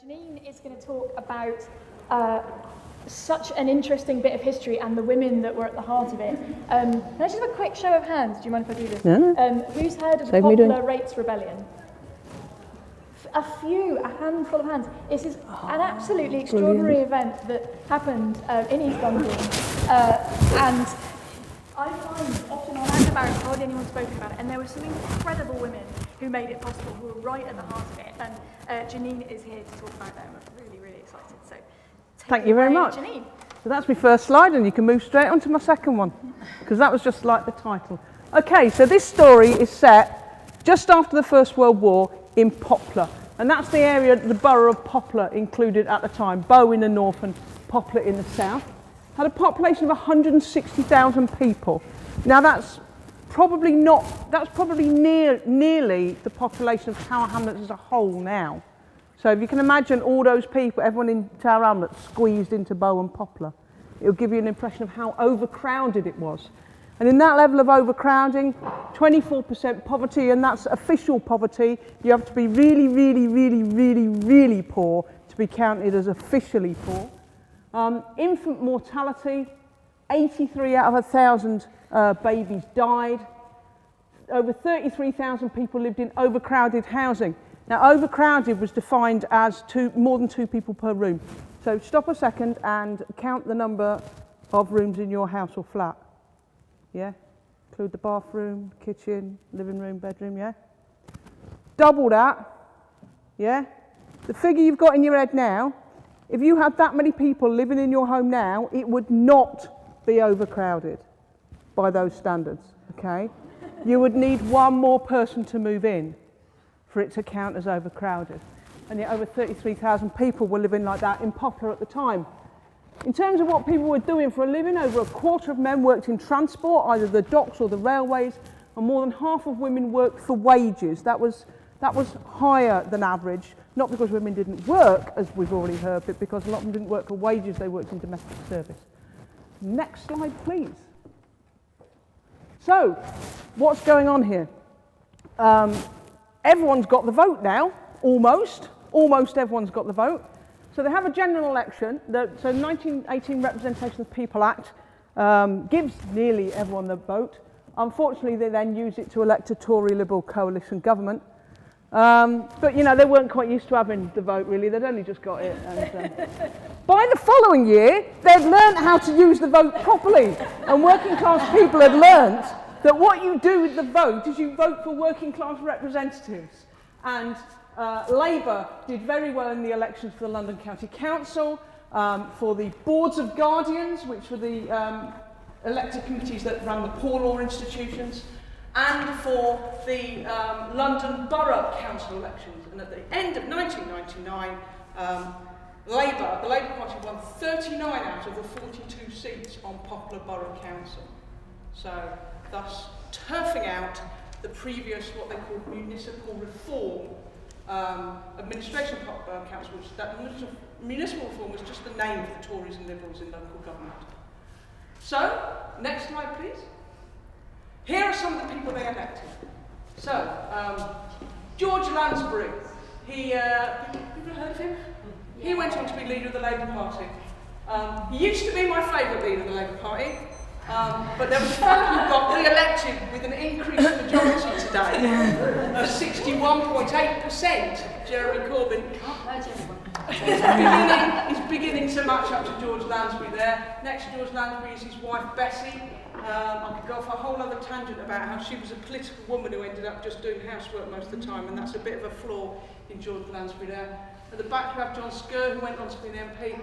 Janine is going to talk about such an interesting bit of history and the women that were at the heart of it. Can I just have a quick show of hands? Do you mind if I do this? No. Who's heard of the Poplar Revolt rebellion? A handful of hands. This is an absolutely extraordinary event that happened in East London. And I find often on Annabarrons hardly anyone spoken about it, and there were some incredible women who made it possible, who were right at the heart of it, and Janine is here to talk about them. I'm really, really excited. So, thank you very much. Janine. So that's my first slide, and you can move straight on to my second one, because that was just like the title. Okay, so this story is set just after the First World War in Poplar, and that's the area, the borough of Poplar included at the time, Bow in the north and Poplar in the south. Had a population of 160,000 people. Now that's probably nearly the population of Tower Hamlets as a whole now. So if you can imagine all those people, everyone in Tower Hamlets squeezed into Bow and Poplar, it'll give you an impression of how overcrowded it was. And in that level of overcrowding, 24% poverty, and that's official poverty. You have to be really, really, really, really, really poor to be counted as officially poor. Infant mortality, 83 out of 1,000 babies died. Over 33,000 people lived in overcrowded housing. Now, overcrowded was defined as more than 2 people per room. So stop a second and count the number of rooms in your house or flat. Yeah? Include the bathroom, kitchen, living room, bedroom, yeah? Double that, yeah? The figure you've got in your head now, if you had that many people living in your home now, it would not be overcrowded by those standards, okay? You would need one more person to move in for it to count as overcrowded. And yet over 33,000 people were living like that in Poplar at the time. In terms of what people were doing for a living, over a quarter of men worked in transport, either the docks or the railways, and more than half of women worked for wages. That was higher than average, not because women didn't work, as we've already heard, but because a lot of them didn't work for wages, they worked in domestic service. Next slide, please. So, what's going on here? Everyone's got the vote now, almost everyone's got the vote. So they have a general election, so 1918 Representation of the People Act gives nearly everyone the vote. Unfortunately, they then use it to elect a Tory Liberal coalition government. But, you know, they weren't quite used to having the vote, really. They'd only just got it. And, by the following year, they'd learned how to use the vote properly. And working class people had learnt that what you do with the vote is you vote for working class representatives. And Labour did very well in the elections for the London County Council, for the Boards of Guardians, which were the elected committees that ran the poor law institutions, and for the London Borough Council elections. And at the end of 1999, the Labour Party won 39 out of the 42 seats on Poplar Borough Council. So, thus turfing out the previous, what they called municipal reform administration council, which that municipal reform was just the name for the Tories and Liberals in local government. So, next slide please. Here are some of the people they elected. So, George Lansbury, people heard of him? He went on to be leader of the Labour Party. He used to be my favourite leader of the Labour Party, but there was a fellow who got re-elected with an increased majority today of 61.8%, Jeremy Corbyn. He's beginning to match up to George Lansbury there. Next to George Lansbury is his wife Bessie. I could go off a whole other tangent about how she was a political woman who ended up just doing housework most of the time, and that's a bit of a flaw in George Lansbury there. At the back you have John Skerr, who went on to be an MP.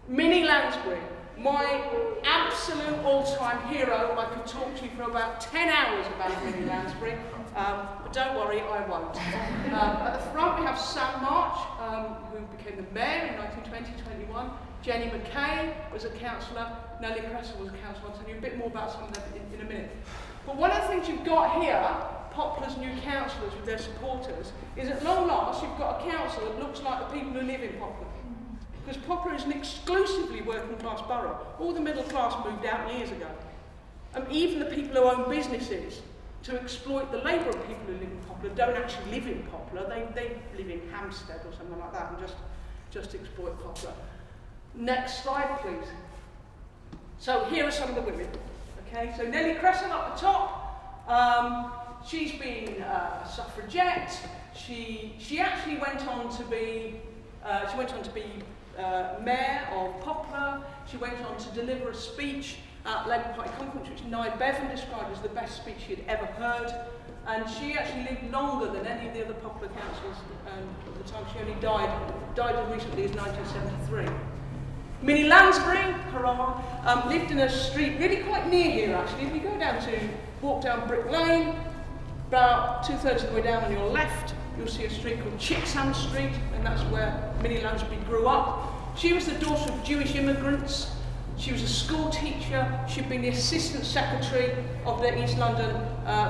Minnie Lansbury, my absolute all-time hero. I could talk to you for about 10 hours about Minnie Lansbury, but don't worry, I won't. At the front we have Sam March, who became the mayor in 1920-21. Jenny McKay was a councillor. Nellie Cresswell was a councillor. I'll tell you a bit more about some of them in a minute. But one of the things you've got here, Poplar's new councillors with their supporters, is at long last you've got a council that looks like the people who live in Poplar. Because Poplar is an exclusively working class borough. All the middle class moved out years ago. Even the people who own businesses to exploit the labour of people who live in Poplar don't actually live in Poplar. They live in Hampstead or something like that and just just exploit Poplar. Next slide, please. So here are some of the women. Okay, so Nellie Crescent up the top. She's been a suffragette. She actually went on to be mayor of Poplar. She went on to deliver a speech at Labour Party conference, which Nye Bevan described as the best speech she had ever heard. And she actually lived longer than any of the other Poplar councillors at the time. She only died as recently as 1973. Minnie Lansbury, hurrah, lived in a street really quite near here actually. If you walk down Brick Lane, about 2/3 of the way down on your left, you'll see a street called Chicksand Street, and that's where Minnie Lansbury grew up. She was the daughter of Jewish immigrants. She was a school teacher. She'd been the assistant secretary of the East London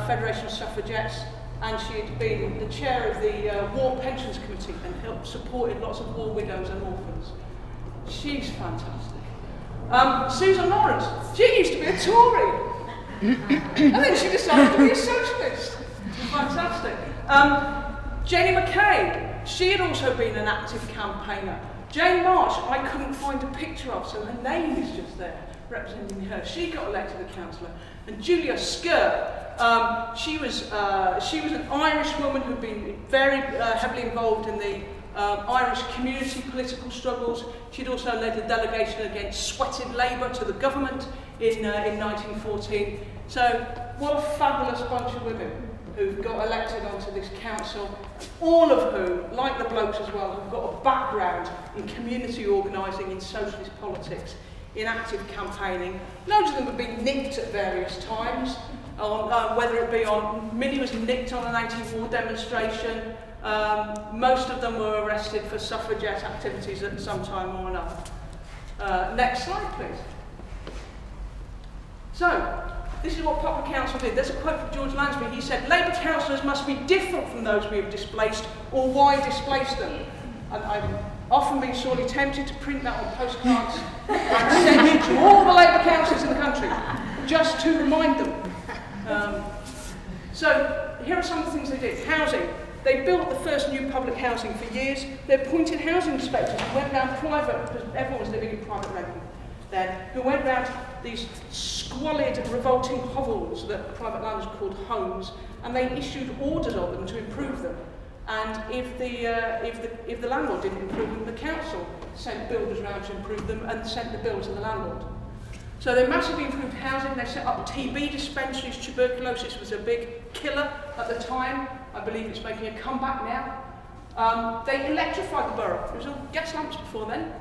Federation of Suffragettes, and she had been the chair of the War Pensions Committee and helped supported lots of war widows and orphans. She's fantastic. Susan Lawrence, she used to be a Tory, and then she decided to be a socialist. Fantastic. Jenny McKay, she had also been an active campaigner. Jane Marsh, I couldn't find a picture of, so her name is just there, representing her. She got elected a councillor. And Julia Sker, she was an Irish woman who'd been very heavily involved in the Irish community political struggles. She'd also led a delegation against sweated labour to the government in 1914. So what a fabulous bunch of women who've got elected onto this council, all of whom, like the blokes as well, have got a background in community organising, in socialist politics, in active campaigning. Loads of them have been nicked at various times, whether it be on, Minnie was nicked on an anti-war demonstration. Most of them were arrested for suffragette activities at some time or another. Next slide, please. So, this is what Poplar Council did. There's a quote from George Lansbury. He said, Labour councillors must be different from those we have displaced, or why displace them? And I've often been sorely tempted to print that on postcards and send it to all the Labour councillors in the country, just to remind them. So, here are some of the things they did. Housing. They built the first new public housing for years. They appointed housing inspectors who went around private, because everyone was living in private rental then, who went around these squalid, revolting hovels that private landlords called homes, and they issued orders of them to improve them. And if the landlord didn't improve them, the council sent builders around to improve them and sent the bill to the landlord. So they massively improved housing. They set up TB dispensaries. Tuberculosis was a big killer at the time. I believe it's making a comeback now. They electrified the borough. There was all gas lamps before then.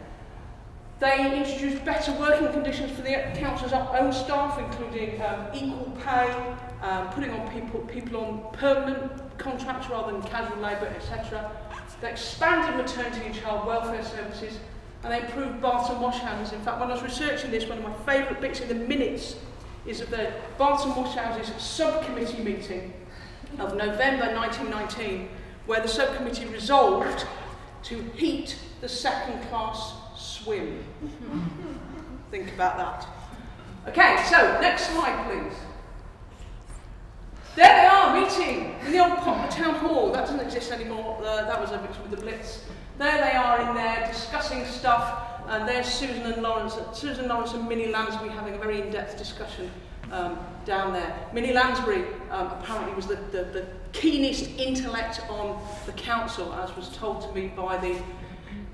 They introduced better working conditions for the council's own staff, including equal pay, putting on people on permanent contracts rather than casual labour, etc. They expanded maternity and child welfare services, and they improved baths and wash houses. In fact, when I was researching this, one of my favourite bits in the minutes is of the baths and wash houses subcommittee meeting of November 1919, where the subcommittee resolved to heat the second-class swim. Think about that. Okay, so next slide, please. There they are, meeting in the old Poplar Town Hall. That doesn't exist anymore. That was a victim of the Blitz. There they are in there discussing stuff, and there's Susan Lawrence and Minnie Lansbury having a very in-depth discussion down there. Minnie Lansbury apparently was the keenest intellect on the council, as was told to me by the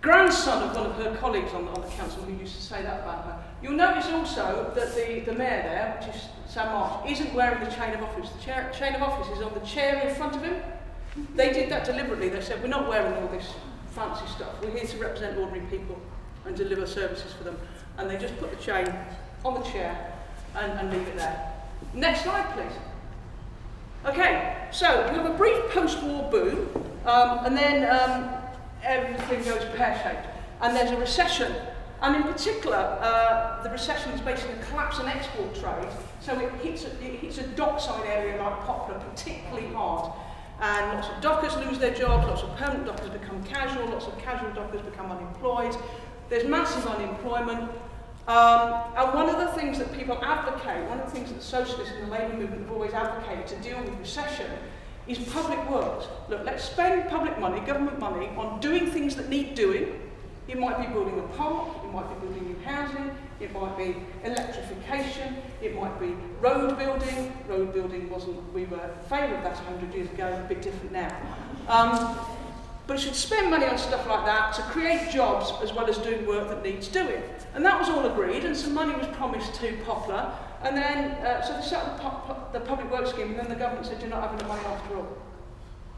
grandson of one of her colleagues on the council who used to say that about her. You'll notice also that the mayor there, which is Sam Marsh, isn't wearing the chain of office. The chain of office is on the chair in front of him. They did that deliberately. They said, we're not wearing all this fancy stuff. We're here to represent ordinary people and deliver services for them. And they just put the chain on the chair and leave it there. Next slide, please. Okay, so we have a brief post-war boom, and then everything goes pear-shaped. And there's a recession. And in particular, the recession is basically the collapse in export trade. So it hits a dockside area like Poplar particularly hard. And lots of dockers lose their jobs, lots of permanent dockers become casual, lots of casual dockers become unemployed. There's massive unemployment. And one of the things that people advocate, one of the things that the socialists and the labour movement have always advocated to deal with recession is public works. Look, let's spend public money, government money, on doing things that need doing, It might be building a park, it might be building new housing, it might be electrification, it might be road building. Road building we were in favour of that 100 years ago, a bit different now. But it should spend money on stuff like that to create jobs as well as doing work that needs doing. And that was all agreed, and some money was promised to Poplar, and then, so they set up the public works scheme, and then the government said, you're not having the money after all.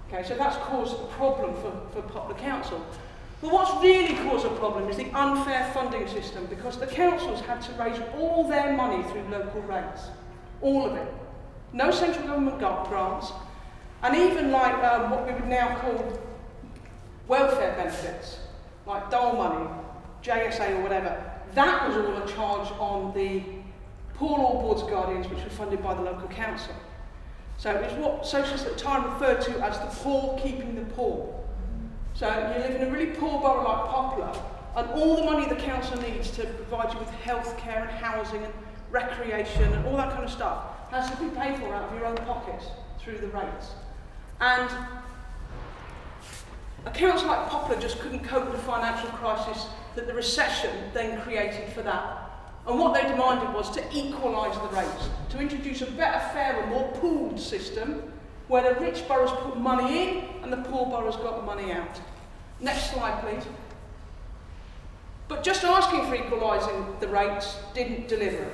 Okay, so that's caused a problem for Poplar Council. But what's really caused a problem is the unfair funding system, because the councils had to raise all their money through local rates. All of it. No central government grants, and even like what we would now call welfare benefits, like dole money, JSA or whatever, that was all a charge on the Poor Law Board's guardians, which were funded by the local council. So it was what socialists at the time referred to as the poor keeping the poor. So you live in a really poor borough like Poplar, and all the money the council needs to provide you with healthcare and housing and recreation and all that kind of stuff has to be paid for out of your own pockets through the rates. And a council like Poplar just couldn't cope with the financial crisis that the recession then created for that. And what they demanded was to equalise the rates, to introduce a better, fairer, more pooled system where the rich boroughs put money in and the poor boroughs got money out. Next slide, please. But just asking for equalising the rates didn't deliver.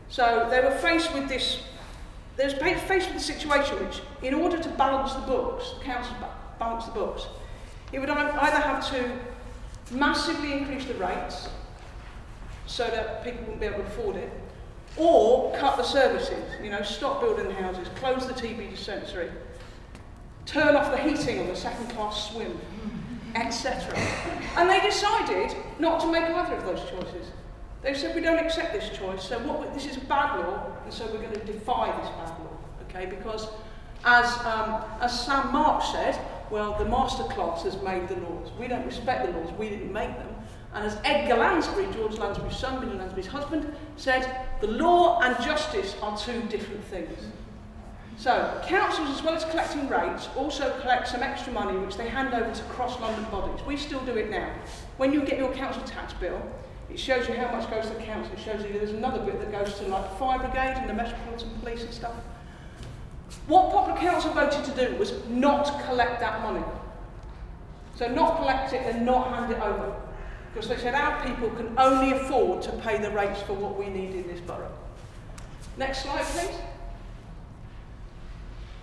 So they were faced with this, faced with a situation which, in order to balance the books, the council balance the books, it would either have to massively increase the rates so that people wouldn't be able to afford it, or cut the services, stop building the houses, close the TB dispensary, turn off the heating on the second-class swim, etc. And they decided not to make either of those choices. They said, we don't accept this choice, so this is a bad law, and so we're going to defy this bad law, okay? Because as Sam March said, well, the master class has made the laws. We don't respect the laws, we didn't make them. And as Edgar Lansbury, George Lansbury's son, Billy Lansbury's husband, said, the law and justice are two different things. So, councils, as well as collecting rates, also collect some extra money which they hand over to cross-London bodies. We still do it now. When you get your council tax bill, it shows you how much goes to the council. It shows you there's another bit that goes to like the fire brigade and the Metropolitan Police and stuff. What Poplar Council voted to do was not collect that money. So not collect it and not hand it over. Because they said our people can only afford to pay the rates for what we need in this borough. Next slide, please.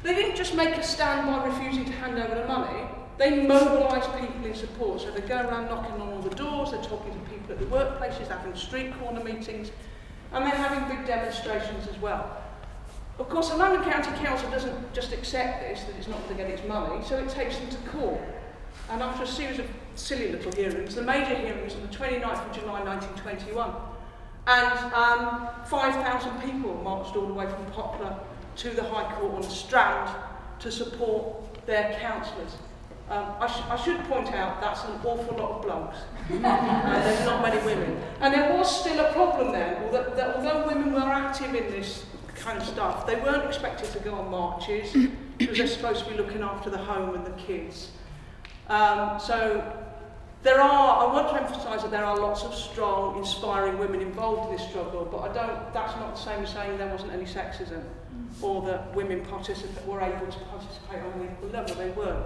They didn't just make a stand by refusing to hand over the money, they mobilised people in support. So they go around knocking on all the doors, they're talking to people at the workplaces, having street corner meetings, and then having big demonstrations as well. Of course, the London County Council doesn't just accept this, that it's not going to get its money, so it takes them to court. And after a series of silly little hearings, the major hearings on the 29th of July 1921, and 5,000 people marched all the way from Poplar to the High Court on the Strand to support their councillors. I should point out that's an awful lot of blokes. There's not many women. And there was still a problem then, although women were active in this kind of stuff, they weren't expected to go on marches because they're supposed to be looking after the home and the kids. So I want to emphasise that there are lots of strong, inspiring women involved in this struggle, but that's not the same as saying there wasn't any sexism or that women were able to participate on an equal level. They weren't.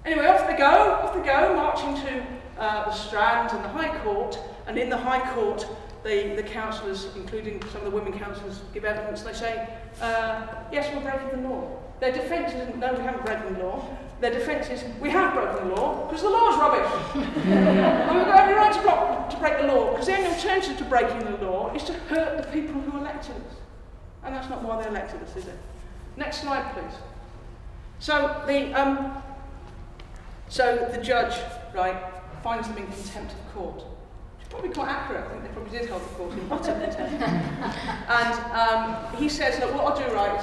Anyway, off they go, marching to the Strand and the High Court, and in the High Court, the councillors, including some of the women councillors, give evidence. They say, yes, we're breaking the law. Their defence isn't, no, we haven't broken the law. Their defence is, we have broken the law because the law's rubbish. And we've got every right to break the law, because the only alternative to breaking the law is to hurt the people who elected us. And that's not why they elected us, is it? Next slide, please. So the judge, right, finds them in contempt of court. Which is probably quite accurate. I think they probably did hold the court in utter contempt. And he says, look, what I'll do, right,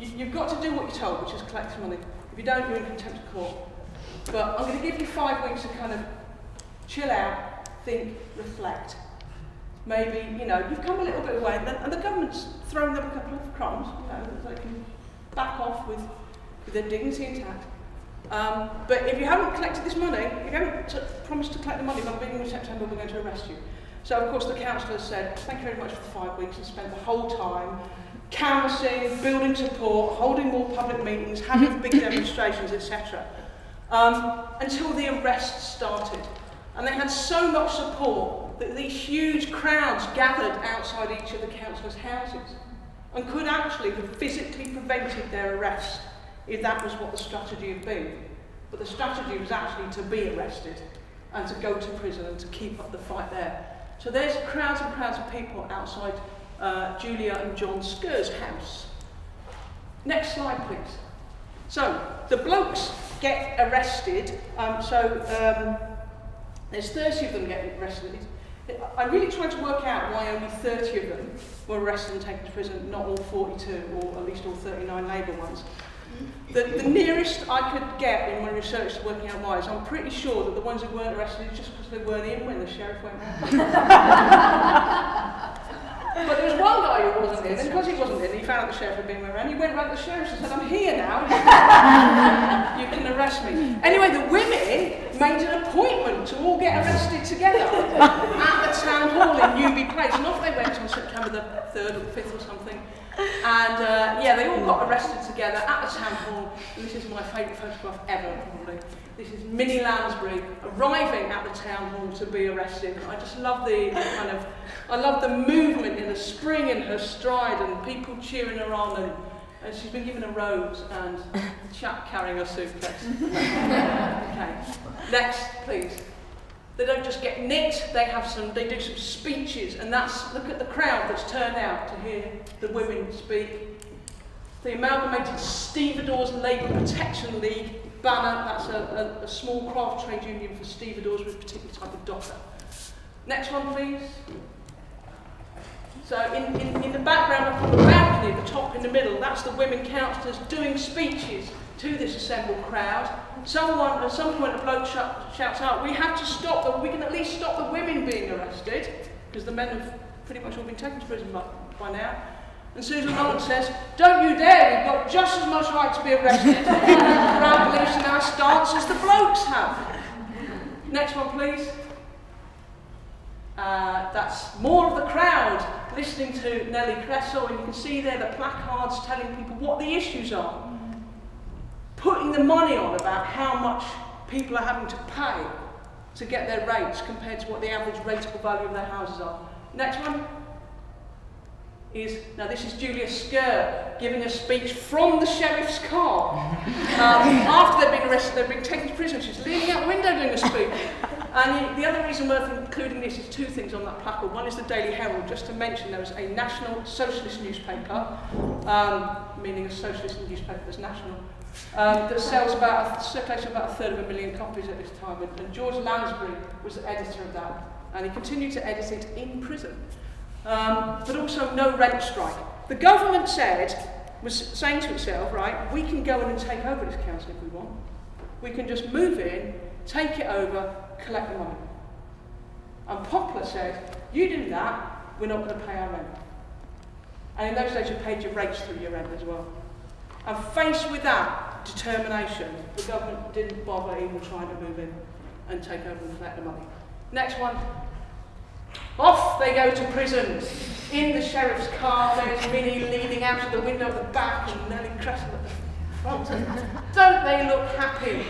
is you've got to do what you're told, which is collect money. If you don't, you're in contempt of court. But I'm going to give you 5 weeks to kind of chill out, think, reflect. Maybe, you've come a little bit away, and the government's thrown them a couple of crumbs, so they can back off with their dignity intact. But if you haven't collected this money, if you haven't promised to collect the money by the beginning of September, we're going to arrest you. So of course the councillors said, thank you very much for the 5 weeks, and spent the whole time canvassing, building support, holding more public meetings, having big demonstrations, etc. Until the arrests started. And they had so much support that these huge crowds gathered outside each of the councillors' houses and could actually have physically prevented their arrest if that was what the strategy had been. But the strategy was actually to be arrested and to go to prison and to keep up the fight there. So there's crowds and crowds of people outside Julia and John Sker's house. Next slide, please. So the blokes get arrested. There's 30 of them getting arrested. I'm really trying to work out why only 30 of them were arrested and taken to prison, not all 42, or at least all 39 Labour ones. The nearest I could get in my research to working out why is I'm pretty sure that the ones who weren't arrested is just because they weren't in when the sheriff went round. But there was one guy who wasn't in, and because he wasn't in, he found out the sheriff had been around. He went round to the sheriff and said, I'm here now. You can arrest me. Anyway, the women made an appointment to all get arrested together at the town hall in Newby Place. And off they went on September the 3rd or the 5th or something. And they all got arrested together at the town hall. And this is my favourite photograph ever, probably. This is Minnie Lansbury arriving at the town hall to be arrested. I just love I love the movement in the spring in her stride and people cheering her on, and she's been given a rose and a chap carrying her suitcase. Okay, next please. They don't just get nicked, they do some speeches, and look at the crowd that's turned out to hear the women speak. The amalgamated Stevedores Labour Protection League banner, that's a small craft trade union for stevedores with a particular type of docker. Next one, please. So in the background up on the balcony at the top in the middle, that's the women councillors doing speeches to this assembled crowd. At some point a bloke shouts out, we have to stop them, we can at least stop the women being arrested, because the men have pretty much all been taken to prison by now. And Susan Lawrence says, don't you dare, we've got just as much right to be arrested and crowd beliefs in our stance as the blokes have. Next one, please. That's more of the crowd listening to Nellie Cressel, and you can see there the placards telling people what the issues are. Putting the money on about how much people are having to pay to get their rates compared to what the average rateable value of their houses are. Next one. Now this is Julia Sker giving a speech from the sheriff's car. After they've been arrested, they've been taken to prison. She's leaning out the window doing a speech. And the other reason worth including this is two things on that placard. One is the Daily Herald, just to mention there was a national socialist newspaper, meaning a socialist newspaper that's national, that sells circulates about 1/3 copies at this time. And George Lansbury was the editor of that. And he continued to edit it in prison. But also no rent strike. The government was saying to itself, right, we can go in and take over this council if we want. We can just move in, take it over, collect the money. And Poplar said, you do that, we're not going to pay our rent. And in those days you paid your rates through your rent as well. And faced with that determination, the government didn't bother even trying to move in and take over and collect the money. Next one. Off they go to prison. In the sheriff's car, there's Minnie leaning out of the window at the back and Nellie Cressel at the front. Don't they look happy?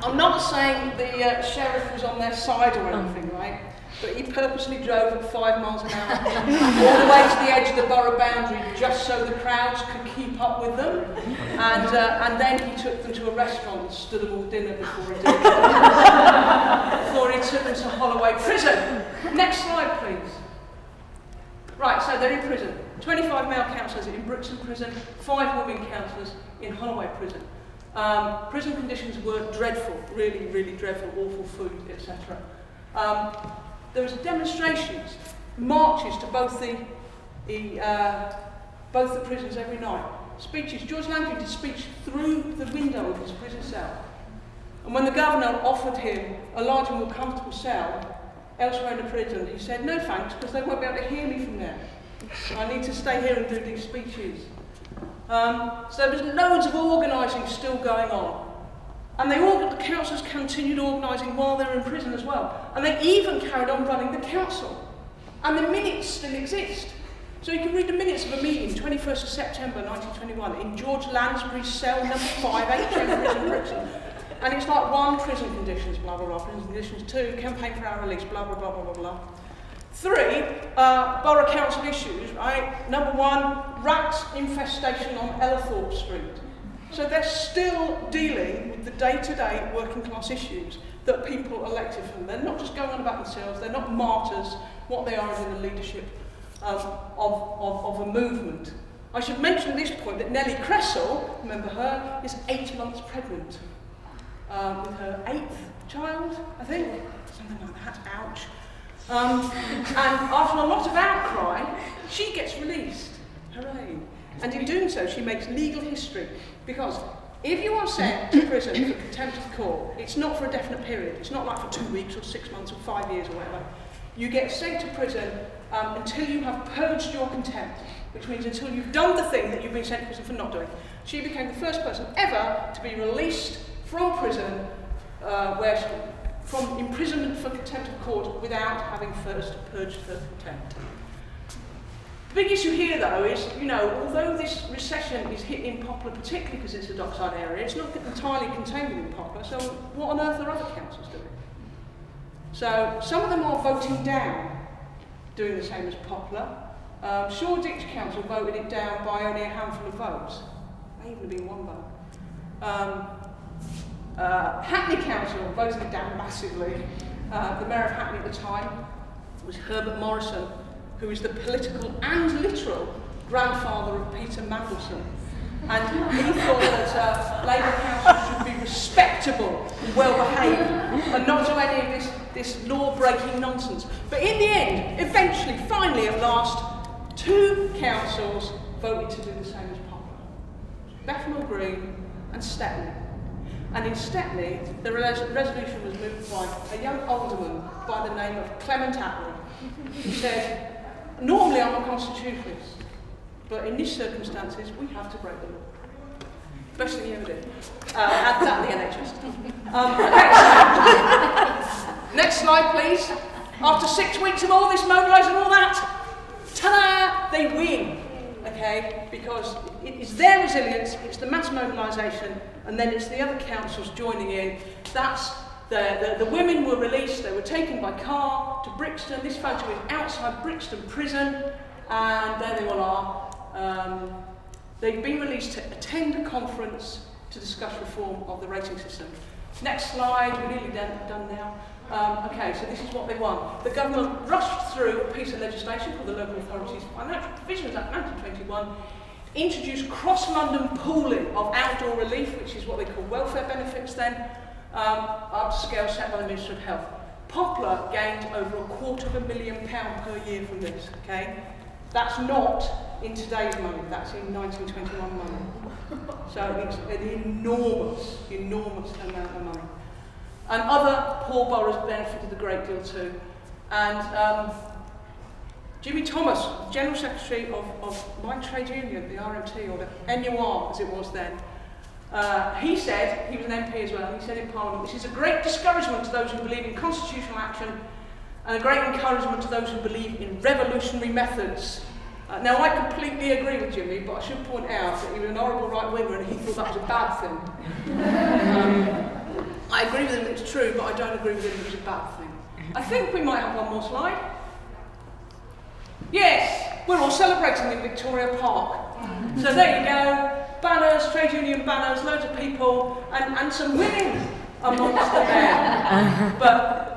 I'm not saying the sheriff was on their side or anything, right? But he purposely drove at 5 miles an hour all the way to the edge of the borough boundary just so the crowds could keep up with them. And then he took them to a restaurant and stood them all dinner before he did. Before he took them to Holloway Prison. Next slide, please. Right, so they're in prison. 25 male councillors in Brixton Prison, 5 women councillors in Holloway Prison. Prison conditions were dreadful, really, really dreadful, awful food, etc. There was demonstrations, marches to both the prisons every night. Speeches. George Lansbury did a speech through the window of his prison cell. And when the governor offered him a larger, more comfortable cell elsewhere in the prison, he said, no thanks, because they won't be able to hear me from there. I need to stay here and do these speeches. So there was loads of organising still going on. And the councillors continued organising while they were in prison as well. And they even carried on running the council. And the minutes still exist. So you can read the minutes of a meeting, 21st of September 1921, in George Lansbury's cell number 5, HM Prison, Brixton. And it's like 1, prison conditions, blah, blah, blah, prison conditions, 2, campaign for our release, blah, blah, blah, blah, blah, blah. 3, borough council issues, right? Number 1, rat infestation on Ellithorpe Street. So they're still dealing with the day-to-day working class issues that people elected from. They're not just going on about themselves, they're not martyrs. What they are is in the leadership of a movement. I should mention at this point that Nellie Cressel, remember her, is 8 months pregnant with her 8th child, I think, something like that, ouch. And after a lot of outcry, she gets released, hooray. And in doing so, she makes legal history, because if you are sent to prison for contempt of court, it's not for a definite period, it's not like for 2 weeks or 6 months or 5 years or whatever. You get sent to prison until you have purged your contempt, which means until you've done the thing that you've been sent to prison for not doing. She became the first person ever to be released from prison, from imprisonment for contempt of court without having first purged her contempt. The big issue here, though, is, although this recession is hitting Poplar particularly because it's a dockside area, it's not entirely contained within Poplar, so what on earth are other councils doing? So some of them are voting down, doing the same as Poplar. Shoreditch Council voted it down by only a handful of votes. May even have been 1 vote. Hackney Council voted it down massively. The Mayor of Hackney at the time was Herbert Morrison, who is the political and literal grandfather of Peter Mandelson. And he thought that Labour Council should be respectable and well-behaved and not do any of this law-breaking nonsense. But in the end, eventually, finally at last, 2 councils voted to do the same as Poplar. Bethnal Green and Stepney. And in Stepney, the resolution was moved by a young alderman by the name of Clement Attlee, who said, normally I'm a constitutionalist, but in these circumstances, we have to break the law. Best thing you ever did. Add that to the NHS. Next slide, please. After 6 weeks of all this mobilising and all that, ta-da, they win. Okay, because it is their resilience, it's the mass mobilisation, and then it's the other councils joining in. That's the women were released, they were taken by car to Brixton. This photo is outside Brixton Prison, and there they all are. They've been released to attend a conference to discuss reform of the rating system. Next slide, we're nearly done now. Okay, so this is what they won. The government rushed through a piece of legislation called the Local Authorities Financial Provisions Act 1921, introduced cross-London pooling of outdoor relief, which is what they call welfare benefits then, up to scale set by the Minister of Health. Poplar gained over £250,000 per year from this, okay? That's not in today's money, that's in 1921 money. So it's an enormous, enormous amount of money. And other poor boroughs benefited a great deal too. And Jimmy Thomas, General Secretary of my trade union, the RMT, or the NUR as it was then, he said, he was an MP as well, he said in Parliament, this is a great discouragement to those who believe in constitutional action and a great encouragement to those who believe in revolutionary methods. Now, I completely agree with Jimmy, but I should point out that he was an horrible right-winger and he thought that was a bad thing. I agree with him it's true, but I don't agree with him it was a bad thing. I think we might have one more slide. Yes, we're all celebrating in Victoria Park. So there you go, banners, trade union banners, loads of people, and some women amongst them there. But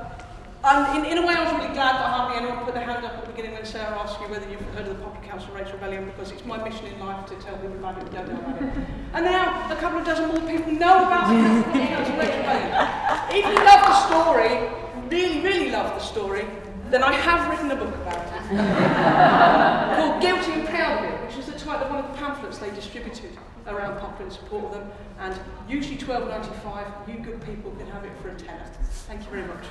in a way, I was really glad that hardly anyone put their hand up at the beginning when Sarah asked you whether you've heard of the Poplar Council Rates Rebellion, because it's my mission in life to tell people about it who don't know about it. And now, a couple of dozen more people know about the Poplar Council Rates Rebellion. If you love the story, really, really love the story, then I have written a book about it called Guilty and Proud of It, which is the title of one of the pamphlets they distributed around Poplar in support of them, and usually £12.95, you good people can have it for a tenner. Thank you very much.